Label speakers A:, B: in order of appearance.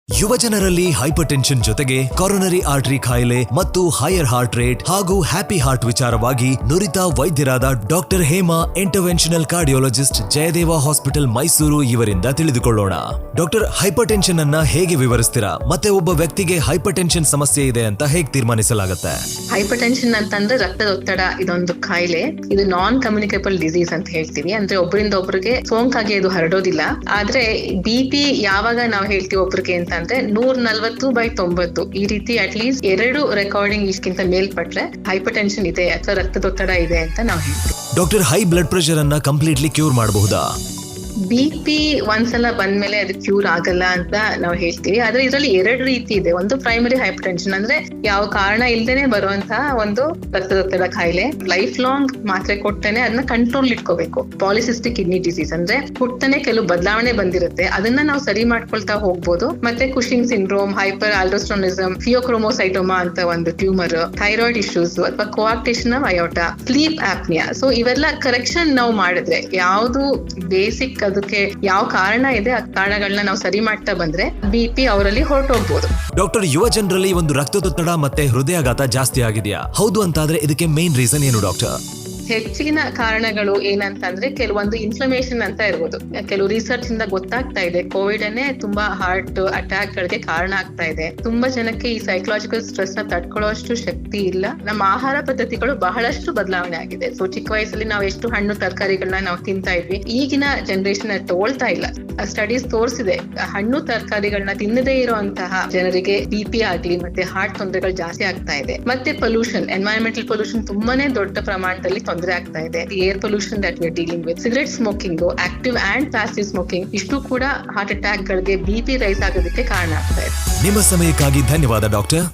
A: ಯುವ ಜನರಲ್ಲಿ hypertension ಜೊತೆಗೆ ಕೊರೊನರಿ ಆರ್ಟರಿ ಕಾಯಿಲೆ ಮತ್ತು ಹೈಯರ್ ಹಾರ್ಟ್ ರೇಟ್ ಹಾಗೂ ಹ್ಯಾಪಿ ಹಾರ್ಟ್ ವಿಚಾರವಾಗಿ ನುರಿತ ವೈದ್ಯರಾದ doctor Hema interventional cardiologist Jayadeva hospital Mysuru ಇವರಿಂದ ತಿಳಿದುಕೊಳ್ಳೋಣ. ಡಾಕ್ಟರ್, ಹೈಪರ್ ಟೆನ್ಷನ್ ಅನ್ನ ಹೇಗೆ ವಿವರಿಸ್ತೀರಾ? ಮತ್ತೆ ಒಬ್ಬ ವ್ಯಕ್ತಿಗೆ ಹೈಪರ್ ಟೆನ್ಷನ್ ಸಮಸ್ಯೆ ಇದೆ ಅಂತ ಹೇಗೆ ತೀರ್ಮಾನಿಸಲಾಗುತ್ತೆ?
B: ಹೈಪರ್ ಟೆನ್ಷನ್ ಅಂತಂದ್ರೆ ರಕ್ತದ ಒತ್ತಡ ಇದೊಂದು ಕಾಯಿಲೆ. ಇದು ನಾನ್ ಕಮ್ಯುನಿಕೇಬಲ್ ಡಿಸೀಸ್ ಅಂತ ಹೇಳ್ತೀವಿ. ಅಂದ್ರೆ ಒಬ್ಬರಿಂದ ಒಬ್ಬರಿಗೆ ಸೋಂಕಾಗಿ ಇದು ಹರಡೋದಿಲ್ಲ. ಆದ್ರೆ BP ಯಾವಾಗ ನಾವು ಹೇಳ್ತೀವಿ ಒಬ್ರಿಗೆ ಅಂತ ಅಂದ್ರೆ 140/90 ಈ ರೀತಿ ಅಟ್ ಲೀಸ್ಟ್ 2 ರೆಕಾರ್ಡಿಂಗ್ ಇಷ್ಟಕ್ಕಿಂತ ಮೇಲ್ಪಟ್ರೆ ಹೈಪರ್ ಟೆನ್ಷನ್ ಇದೆ ಅಥವಾ ರಕ್ತದೊತ್ತಡ ಇದೆ ಅಂತ ನಾವು ಹೇಳ್ತೀವಿ.
A: ಡಾಕ್ಟರ್, ಹೈ ಬ್ಲಡ್ ಪ್ರೆಷರ್ ಅನ್ನ ಕಂಪ್ಲೀಟ್ಲಿ ಕ್ಯೂರ್ ಮಾಡಬಹುದಾ?
B: BP ಒಂದ್ಸಲ ಬಂದ್ಮೇಲೆ ಅದು ಕ್ಯೂರ್ ಆಗಲ್ಲ ಅಂತ ನಾವು ಹೇಳ್ತೀವಿ. ಆದ್ರೆ ಇದರಲ್ಲಿ 2 ರೀತಿ ಇದೆ. ಒಂದು ಪ್ರೈಮರಿ ಹೈಪರ್ ಟೆನ್ಷನ್ ಅಂದ್ರೆ ಯಾವ ಕಾರಣ ಇಲ್ದೇನೆ ಬರುವಂತಹ ಒಂದು ರಕ್ತದೊತ್ತಡ ಕಾಯಿಲೆ. ಲೈಫ್ ಲಾಂಗ್ ಮಾತ್ರೆ ಕೊಟ್ಟನೆ ಅದನ್ನ ಕಂಟ್ರೋಲ್ ಇಟ್ಕೋಬೇಕು. ಪಾಲಿಸಿಸ್ಟಿಕ್ ಕಿಡ್ನಿ ಡಿಸೀಸ್ ಅಂದ್ರೆ ಹುಟ್ಟನೆ ಕೆಲವು ಬದಲಾವಣೆ ಬಂದಿರುತ್ತೆ, ಅದನ್ನ ನಾವು ಸರಿ ಮಾಡ್ಕೊಳ್ತಾ ಹೋಗ್ಬೋದು. ಮತ್ತೆ ಕುಶಿಂಗ್ ಸಿಂಡ್ರೋಮ್, ಹೈಪರ್ ಆಲ್ಡೋಸ್ಟೋನಿಸಮ್, ಫಿಯೋಕ್ರೋಮೋಸೈಟೋಮಾ ಅಂತ ಒಂದು ಟ್ಯೂಮರ್, ಥೈರಾಯ್ಡ್ ಇಶ್ಯೂಸ್ ಅಥವಾ coarctation of ಅಯೋಟಾ, sleep apnoea. So ಇವೆಲ್ಲ ಕರೆಕ್ಷನ್ ನಾವು ಮಾಡಿದ್ರೆ, ಯಾವುದು ಬೇಸಿಕ್ ಅದಕ್ಕೆ ಯಾವ ಕಾರಣ ಇದೆ ಆ ಕಾರಣಗಳನ್ನ ನಾವು ಸರಿ ಮಾಡ್ತಾ ಬಂದ್ರೆ BP ಅವರಲ್ಲಿ ಹೊರಟೋಗ್ಬೋದು.
A: ಡಾಕ್ಟರ್, ಯುವ ಜನರಲ್ಲಿ ಒಂದು ರಕ್ತದೊತ್ತಡ ಮತ್ತೆ ಹೃದಯಾಘಾತ ಜಾಸ್ತಿ ಆಗಿದೆಯಾ? ಹೌದು ಅಂತಾದ್ರೆ ಇದಕ್ಕೆ ಮೇನ್ ರೀಸನ್ ಏನು ಡಾಕ್ಟರ್?
B: ಹೆಚ್ಚಿನ ಕಾರಣಗಳು ಏನಂತಂದ್ರೆ ಕೆಲವೊಂದು ಇನ್ಫ್ಲಮೇಷನ್ ಅಂತ ಇರ್ಬೋದು. ಕೆಲವು ರಿಸರ್ಚ್ ಇಂದ ಗೊತ್ತಾಗ್ತಾ ಇದೆ ಕೋವಿಡ್ ಅನ್ನೇ ತುಂಬಾ ಹಾರ್ಟ್ ಅಟ್ಯಾಕ್ ಗಳಿಗೆ ಕಾರಣ ಆಗ್ತಾ ಇದೆ. ತುಂಬಾ ಜನಕ್ಕೆ ಈ ಸೈಕಲಾಜಿಕಲ್ ಸ್ಟ್ರೆಸ್ ನ ತಡ್ಕೊಳ್ಳೋಷ್ಟು ಶಕ್ತಿ ಇಲ್ಲ. ನಮ್ಮ ಆಹಾರ ಪದ್ಧತಿಗಳು ಬಹಳಷ್ಟು ಬದಲಾವಣೆ ಆಗಿದೆ. ಸೊ ಚಿಕ್ಕ ವಯಸ್ಸಲ್ಲಿ ನಾವು ಎಷ್ಟು ಹಣ್ಣು ತರಕಾರಿಗಳನ್ನ ನಾವು ತಿಂತಾ ಇದ್ವಿ, ಈಗಿನ ಜನರೇಷನ್ ತಗೊಳ್ತಾ ಇಲ್ಲ. ಸ್ಟಡೀಸ್ ತೋರಿಸಿದೆ, ಹಣ್ಣು ತರಕಾರಿಗಳನ್ನ ತಿನ್ನದೇ ಇರುವಂತಹ ಜನರಿಗೆ BP ಆಗ್ಲಿ ಮತ್ತೆ ಹಾರ್ಟ್ ತೊಂದರೆಗಳು ಜಾಸ್ತಿ ಆಗ್ತಾ ಇದೆ. ಮತ್ತೆ ಪೊಲ್ಯೂಷನ್, ಎನ್ವೈರನ್ಮೆಂಟಲ್ ಪೊಲ್ಯೂಷನ್ ತುಂಬಾನೇ ದೊಡ್ಡ ಪ್ರಮಾಣದಲ್ಲಿ ತೊಂದರೆ ಆಗ್ತಾ ಇದೆ. Air pollution that we are dealing with, cigarette smoking, active and passive smoking, ಇಷ್ಟು ಕೂಡ ಹಾರ್ಟ್ ಅಟ್ಯಾಕ್ ಗಳಿಗೆ BP ರೈಸ್ ಆಗೋದಕ್ಕೆ ಕಾರಣ ಆಗ್ತಾ ಇದೆ.
A: ನಿಮ್ಮ ಸಮಯಕ್ಕಾಗಿ ಧನ್ಯವಾದ ಡಾಕ್ಟರ್.